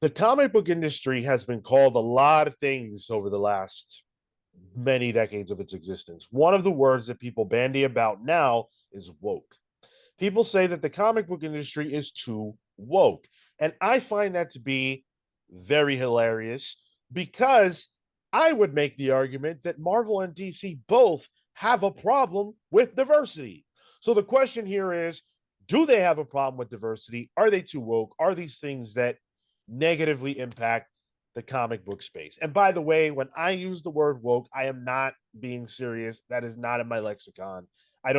The comic book industry has been called a lot of things over the last many decades of its existence. One of the words that people bandy about now is woke. People say that the comic book industry is too woke. And I find that to be very hilarious because I would make the argument that Marvel and DC both have a problem with diversity. So the question here is, do they have a problem with diversity? Are they too woke? Are these things that negatively impact the comic book space? And by the way, when I use the word woke, I am not being serious. That is not in my lexicon. I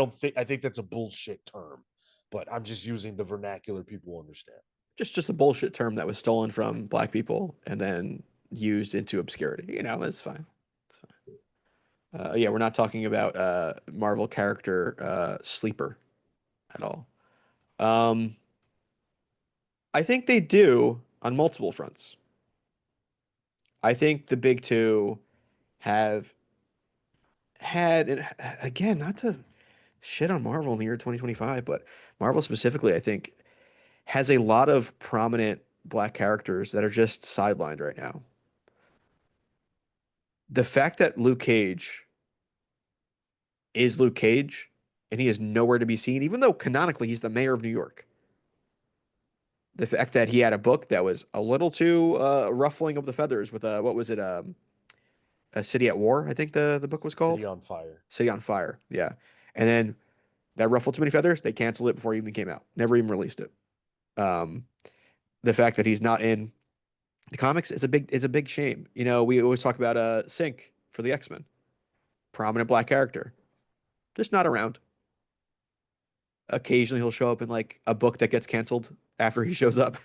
think that's a bullshit term, but I'm just using the vernacular people understand. Just a bullshit term that was stolen from black people and then used into obscurity. It's fine. It's fine. Yeah, we're not talking about Marvel character Sleeper at all. Um, I think they do on multiple fronts. I think the big two have had, and again, not to shit on Marvel in the year 2025, but Marvel specifically, I think, has a lot of prominent black characters that are just sidelined right now. The fact that Luke Cage is Luke Cage and he is nowhere to be seen, even though canonically he's the mayor of New York. The fact that he had a book that was a little too ruffling of the feathers with what was it? A City at War, I think the book was City called. on Fire. City on Fire, yeah. And then that ruffled too many feathers. They canceled it before it even came out. Never even released it. Um, the fact that he's not in the comics is a big shame. We always talk about Sync for the X-Men, prominent black character, just not around. Occasionally he'll show up in like a book that gets canceled after he shows up.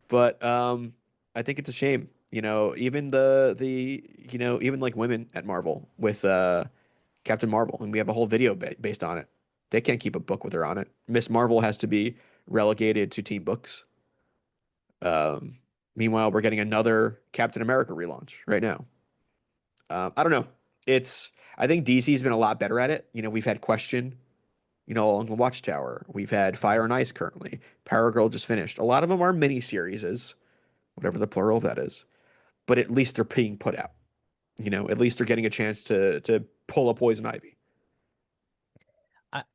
But I think it's a shame. Even even like women at Marvel with Captain Marvel, and we have a whole video based on it. They can't keep a book with her on it. Miss Marvel has to be relegated to team books. Meanwhile, we're getting another Captain America relaunch right now. I don't know. I think DC's been a lot better at it. We've had Question, along the Watchtower. We've had Fire and Ice currently. Power Girl just finished. A lot of them are mini series, whatever the plural of that is. But at least they're being put out. At least they're getting a chance to pull a Poison Ivy.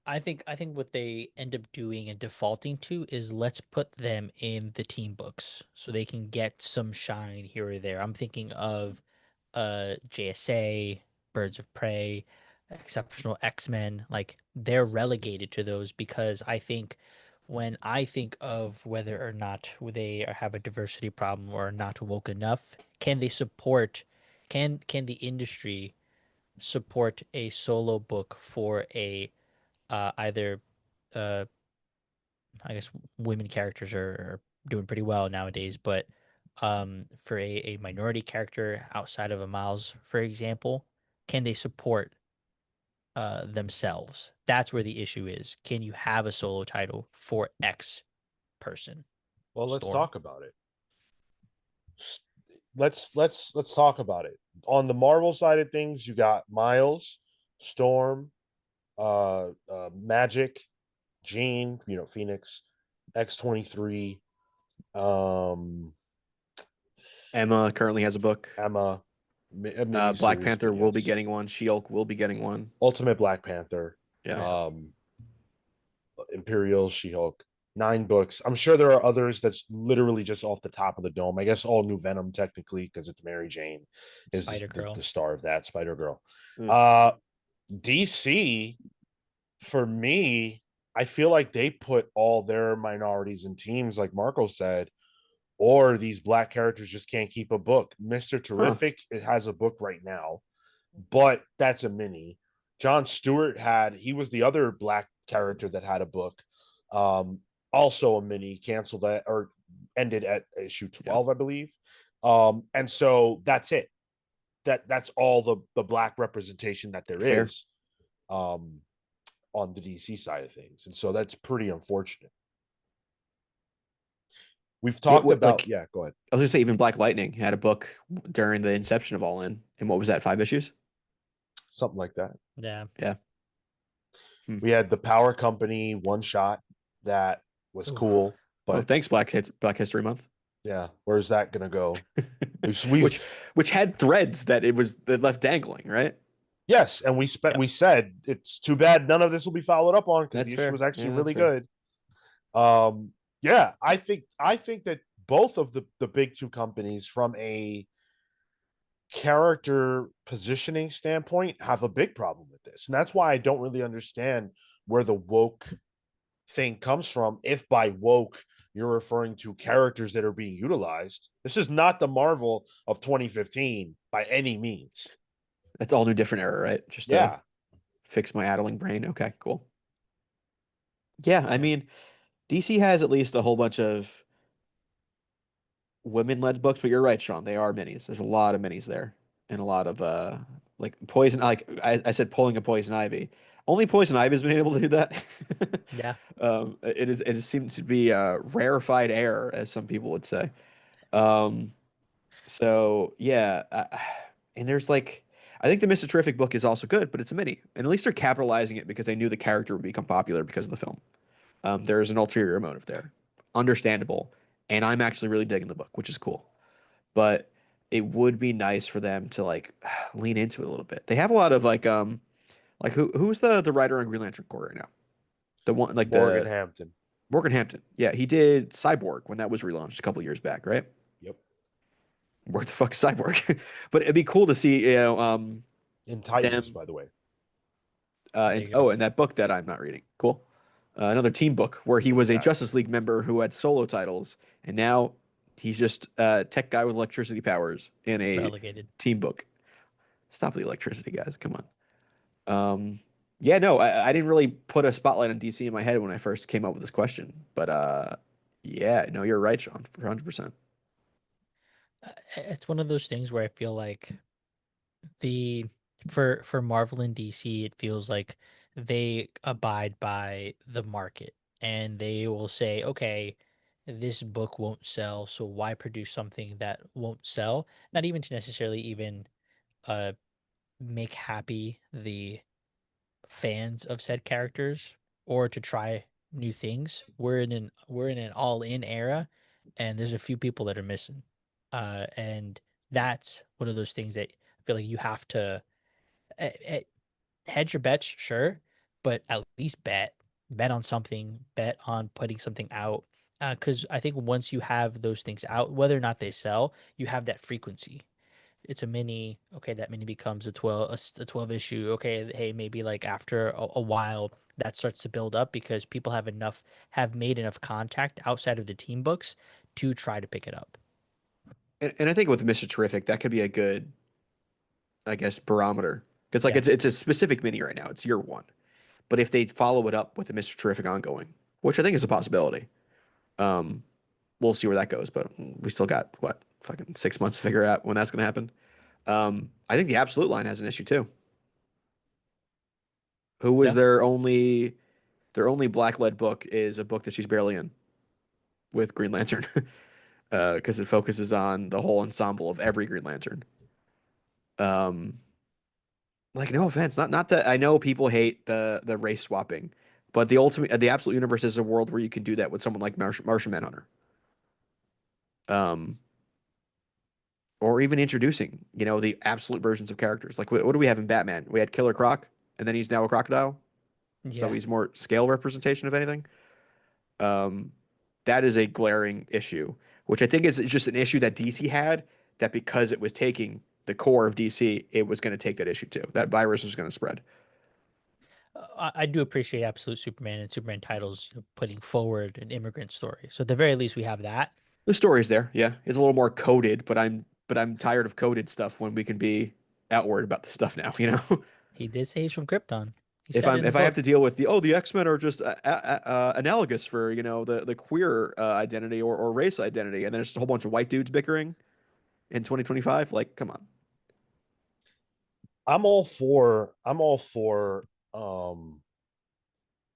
I think what they end up doing and defaulting to is let's put them in the team books so they can get some shine here or there. I'm thinking of JSA, Birds of Prey, Exceptional X-Men, like they're relegated to those because I think when I think of whether or not they have a diversity problem or not woke enough, can they support can the industry support a solo book for a either uh I guess women characters are doing pretty well nowadays, but for a minority character outside of a Miles, for example, can they support themselves? That's where the issue is. Can you have a solo title for X person? Well, let's Storm. talk about it. Let's talk about it. On the Marvel side of things, you got Miles, Storm, Magic, Jean, Phoenix, X-23, um, Emma currently has a book. Emma, Black miniseries, Panther but will be yes. getting one. She-Hulk will be getting one. Ultimate Black Panther, Yeah. Yeah. Imperial, She-Hulk, 9 books. I'm sure there are others that's literally just off the top of the dome. I guess all New Venom technically because it's Mary Jane is Spider the, Girl. the star of that, Spider Girl. Mm. DC, for me, I feel like they put all their minorities in teams, like Marco said, or these black characters just can't keep a book. Mr. Huh. Terrific, it has a book right now, but that's a mini. John Stewart he was the other black character that had a book. Um, Also a mini, canceled at or ended at issue Yeah. 12, I believe. And so that's it. That's all the black representation that there Fair. is um on the DC side of things. And so that's pretty unfortunate. We've talked What about, like yeah, go ahead. I was gonna say even Black Lightning had a book during the inception of All In. And what was that, 5 issues? Something like that. Yeah. Yeah. We had the Power Company one shot that was Oof. cool, Oh, but thanks, Black History Month. Yeah, where's that gonna go? We've which had threads that left dangling, right? yes, and Yep. we said it's too bad none of this will be followed up on because the That's issue fair. was actually Yeah, that's really fair. good. Yeah, I think that both of the big two companies from a character positioning standpoint have a big problem with this. And that's why I don't really understand where the woke thing comes from. If by woke you're referring to characters that are being utilized, this is not the Marvel of 2015 by any means. That's all new, different era, right? Just to Yeah. fix my addling brain. Okay, cool. Yeah, I Yeah. mean, DC has at least a whole bunch of women-led books, but you're right, Sean. They are minis. There's a lot of minis there, and a lot of like poison. Like I said, pulling a poison ivy. Only poison ivy has been able to do that. Yeah. It seems to be a rarefied air, as some people would say. Um, so yeah, and there's like, I think the Mr. Terrific book is also good, but it's a mini, and at least they're capitalizing it because they knew the character would become popular because of the film. There is an ulterior motive there, understandable, and I'm actually really digging the book, which is cool. But it would be nice for them to like lean into it a little bit. They have a lot of like who's the writer on Green Lantern Corps right now? The one like Morgan the Hampton. Morgan Hampton. Yeah, he did Cyborg when that was relaunched a couple years back, right? Yep. Where the fuck is Cyborg? But it'd be cool to see, In Titans, them. by the way. There And you go. oh, and that book that I'm not reading. Cool. Another team book where he was a Exactly. Justice League member who had solo titles, and now he's just a tech guy with electricity powers in a Relegated. team book. Stop the electricity, guys. Come on. Um, yeah, no, I didn't really put a spotlight on DC in my head when I first came up with this question, but yeah, no, you're right, Sean, 100%. It's one of those things where I feel like the for Marvel and DC, it feels like they abide by the market and they will say, okay, this book won't sell, so why produce something that won't sell? Not even to necessarily even uh make happy the fans of said characters or to try new things. We're in an all-in era and there's a few people that are missing. And that's one of those things that I feel like you have to hedge your bets, sure, but at least bet on something, bet on putting something out. Because I think once you have those things out, whether or not they sell, you have that frequency. It's a mini. Okay, that mini becomes a 12 issue. Okay, hey, maybe like after a while that starts to build up because people have made enough contact outside of the team books to try to pick it up. And I think with Mr. Terrific, that could be a good, I guess, barometer. Because like Yeah, it's a specific mini right now. It's year one. But if they follow it up with a Mr. Terrific ongoing, which I think is a possibility, um, we'll see where that goes. But we still got what, fucking 6 months to figure out when that's gonna happen. I think the Absolute line has an issue too. Who was yeah. their only black led book is a book that she's barely in with Green Lantern. Because it focuses on the whole ensemble of every Green Lantern. Um, like no offense, not that I know people hate the race swapping, but the absolute universe is a world where you can do that with someone like Martian Manhunter. Um, or even introducing, the absolute versions of characters. Like what do we have in Batman? We had Killer Croc, and then he's now a crocodile, so Yeah. he's more scale representation of anything. Um, that is a glaring issue, which I think is just an issue that DC had. That because it was taking the core of DC, it was going to take that issue too. That virus was going to spread. I do appreciate Absolute Superman and Superman titles putting forward an immigrant story. So at the very least, we have that. The story's there, yeah. It's a little more coded, but I'm tired of coded stuff when we can be outward about the stuff now, you know? He did say he's from Krypton. He If said it I'm in the if I have to book. deal with the X-Men are just analogous for, the queer identity or race identity, and then it's just a whole bunch of white dudes bickering in 2025, like come on. I'm all for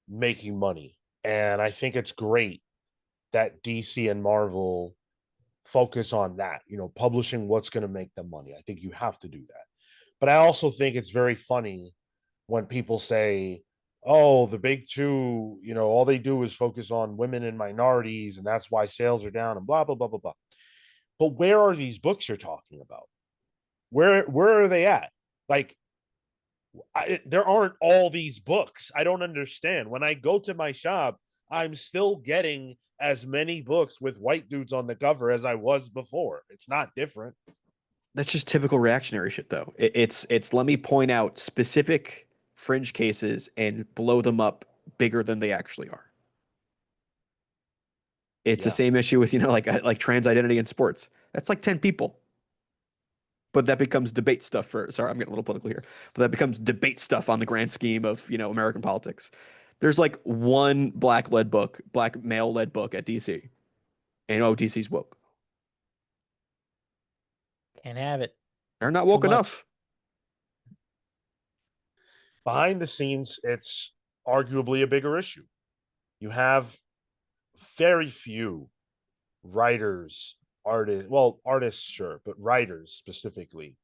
making money. And I think it's great that DC and Marvel focus on that, publishing what's going to make them money. I think you have to do that. But I also think it's very funny when people say, oh, the big two, all they do is focus on women and minorities, and that's why sales are down and blah, blah, blah, blah, blah. But where are these books you're talking about? Where are they at? Like, there aren't all these books. I don't understand. When I go to my shop, I'm still getting as many books with white dudes on the cover as I was before. It's not different. That's just typical reactionary shit, though. It's let me point out specific fringe cases and blow them up bigger than they actually are. It's the Yeah. same issue with, like trans identity in sports. That's like 10 people. But that becomes debate stuff for, sorry, I'm getting a little political here, but that becomes debate stuff on the grand scheme of, American politics. There's like one black male led book at DC. And DC's woke. Can't have it. They're not Too woke much. enough. Behind the scenes, it's arguably a bigger issue. You have very few writers, artists, sure, but writers specifically.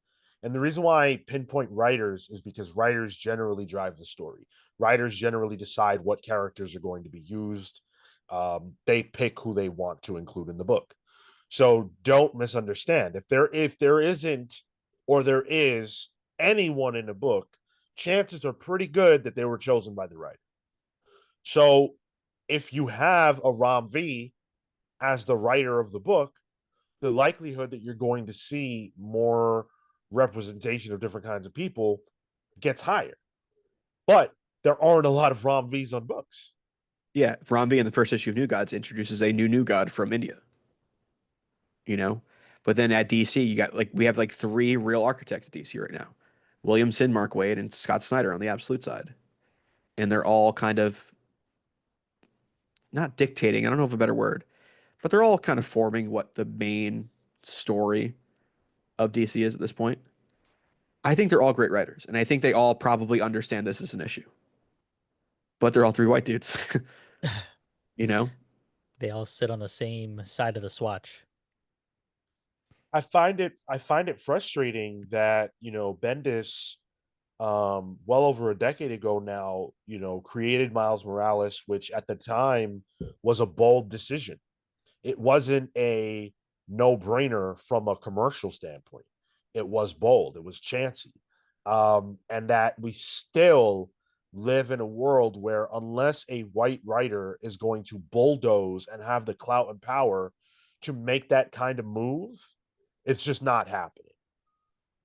And the reason why I pinpoint writers is because writers generally drive the story. Writers generally decide what characters are going to be used. They pick who they want to include in the book. So don't misunderstand. If there isn't, or there is, anyone in a book, chances are pretty good that they were chosen by the writer. So if you have a Ram V as the writer of the book, the likelihood that you're going to see more representation of different kinds of people gets higher. But there aren't a lot of Ram Vs on books. Yeah, Ramvi in the first issue of New Gods introduces a new god from India. You know, but then at DC, we have like three real architects at DC right now: Williamson, Mark Waid, and Scott Snyder on the absolute side, and they're all kind of not dictating. I don't know if a better word, but they're all kind of forming what the main story of DC is at this point. I think they're all great writers, and I think they all probably understand this is an issue. But they're all three white dudes, you know? They all sit on the same side of the swatch. I find it frustrating that, Bendis, well over a decade ago now, created Miles Morales, which at the time was a bold decision. It wasn't a no-brainer from a commercial standpoint. It was bold, it was chancy. And that we still live in a world where, unless a white writer is going to bulldoze and have the clout and power to make that kind of move, it's just not happening.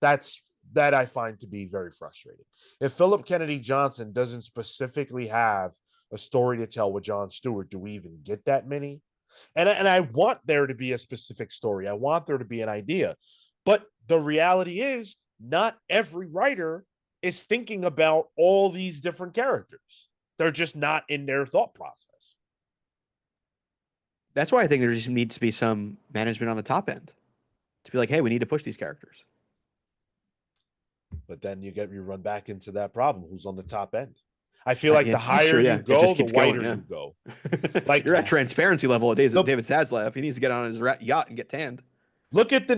That I find to be very frustrating. If Philip Kennedy Johnson doesn't specifically have a story to tell with John Stewart, do we even get that many? And I want there to be a specific story. I want there to be an idea. But the reality is, not every writer is thinking about all these different characters. They're just not in their thought process. That's why I think there just needs to be some management on the top end to be like, hey, we need to push these characters. But then you run back into that problem. Who's on the top end? I feel like Yeah, the higher sure, yeah. you It go, just the keeps going, whiter yeah. you go. Like, you're at transparency level of the- David Zaslav. He needs to get on his yacht and get tanned. Look at the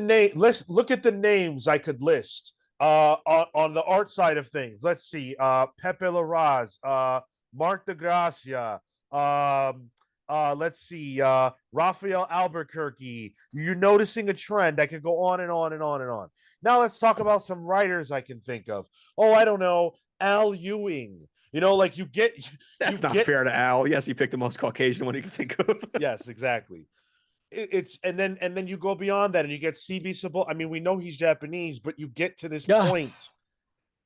look at the names I could list on the art side of things. Let's see. Pepe Larraz, Mark de Gracia, let's see, Raphael Albuquerque. You're noticing a trend. I could go on and on and on and on. Now let's talk about some writers I can think of. Oh, I don't know, Al Ewing. Like That's not fair to Al. Yes, he picked the most Caucasian one he could think of. Yes, exactly. It's and then you go beyond that and you get CB Sabo. I mean, we know he's Japanese, but you get to this point.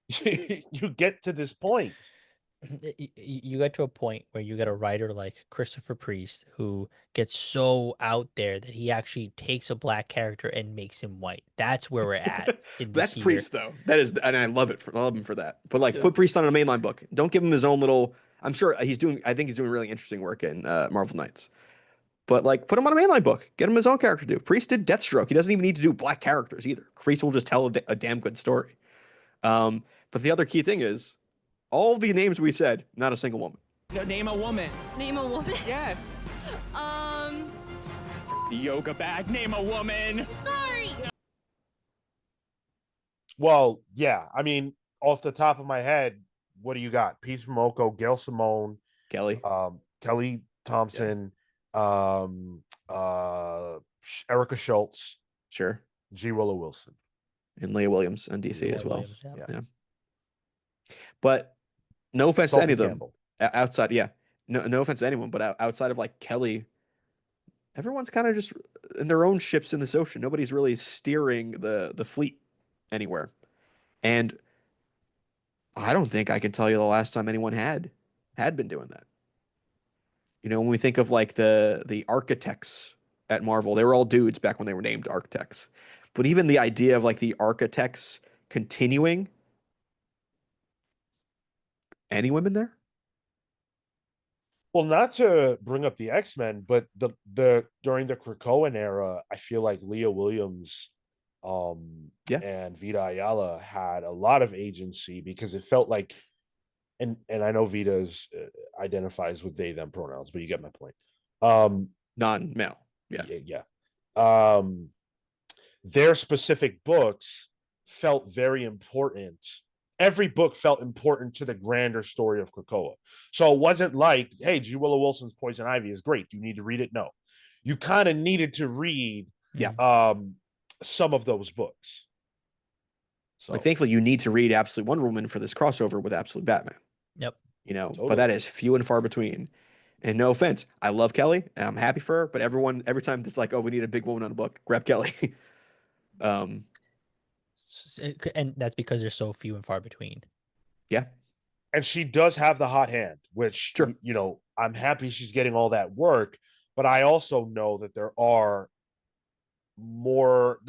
You get to this point. You get to a point where you get a writer like Christopher Priest who gets so out there that he actually takes a black character and makes him white. That's where we're at in this That's year. Priest though. That is, and I love it. I love him for that. But like, put Priest on a mainline book. Don't give him his own little. I'm sure he's doing. I think he's doing really interesting work in Marvel Knights. But like, put him on a mainline book. Get him his own character to do. Priest did Deathstroke. He doesn't even need to do black characters either. Priest will just tell a damn good story. But the other key thing is, all the names we said, not a single woman. No, name a woman. Name a woman? Yeah. The yoga bag. Name a woman. Sorry. Well, yeah. I mean, off the top of my head, what do you got? Peace Momoko, Gail Simone, Kelly. Kelly Thompson, Erica Schultz. Sure. G. Willow Wilson. And Leah Williams on DC Leah as well. Williams, yeah. Yeah. But no offense to Sophie any of them. Campbell. Outside, yeah. No offense to anyone, but outside of like Kelly, everyone's kind of just in their own ships in this ocean. Nobody's really steering the fleet anywhere. And I don't think I can tell you the last time anyone had been doing that. You know, when we think of like the architects at Marvel, they were all dudes back when they were named architects. But even the idea of like the architects continuing, any women there? Well, not to bring up the X-Men, but the during the Krakoan era, I feel like Leah Williams Yeah. and Vita Ayala had a lot of agency because it felt like, and I know Vita's identifies with they them pronouns, but you get my point. Non-male. Yeah. Yeah. Their specific books felt very important. Every book felt important to the grander story of Krakoa. So it wasn't like, hey, G. Willow Wilson's Poison Ivy is great. Do you need to read it? No. You kind of needed to read some of those books. So Like, thankfully, you need to read Absolute Wonder Woman for this crossover with Absolute Batman. Yep. You know, Totally. but that is few and far between. And no offense, I love Kelly and I'm happy for her, but every time it's like, oh, we need a big woman on a book, grab Kelly. And that's because they're so few and far between. Yeah. And she does have the hot hand, which, Sure. you know, I'm happy she's getting all that work, but I also know that there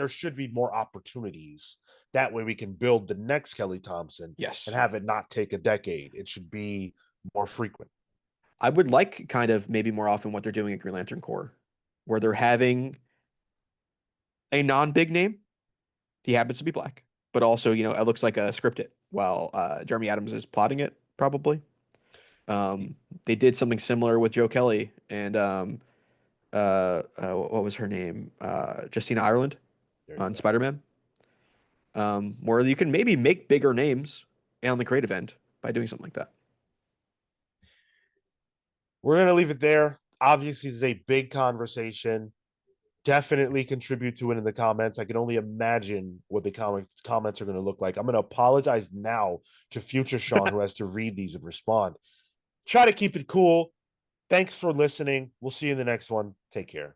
should be more opportunities. That way we can build the next Kelly Thompson. Yes. And have it not take a decade. It should be more frequent. I would like kind of maybe more often what they're doing at Green Lantern Corps, where they're having a non-big name. He happens to be black, but also, you know, it looks like a scripted while Jeremy Adams is plotting it, probably. They did something similar with Joe Kelly and what was her name? Justina Ireland on Spider-Man. Where you can maybe make bigger names on the creative end by doing something like that. We're going to leave it there. Obviously, it's a big conversation. Definitely contribute to it in the comments. I can only imagine what the comments are going to look like. I'm going to apologize now to future Sean, who has to read these and respond. Try to keep it cool. Thanks for listening. We'll see you in the next one. Take care.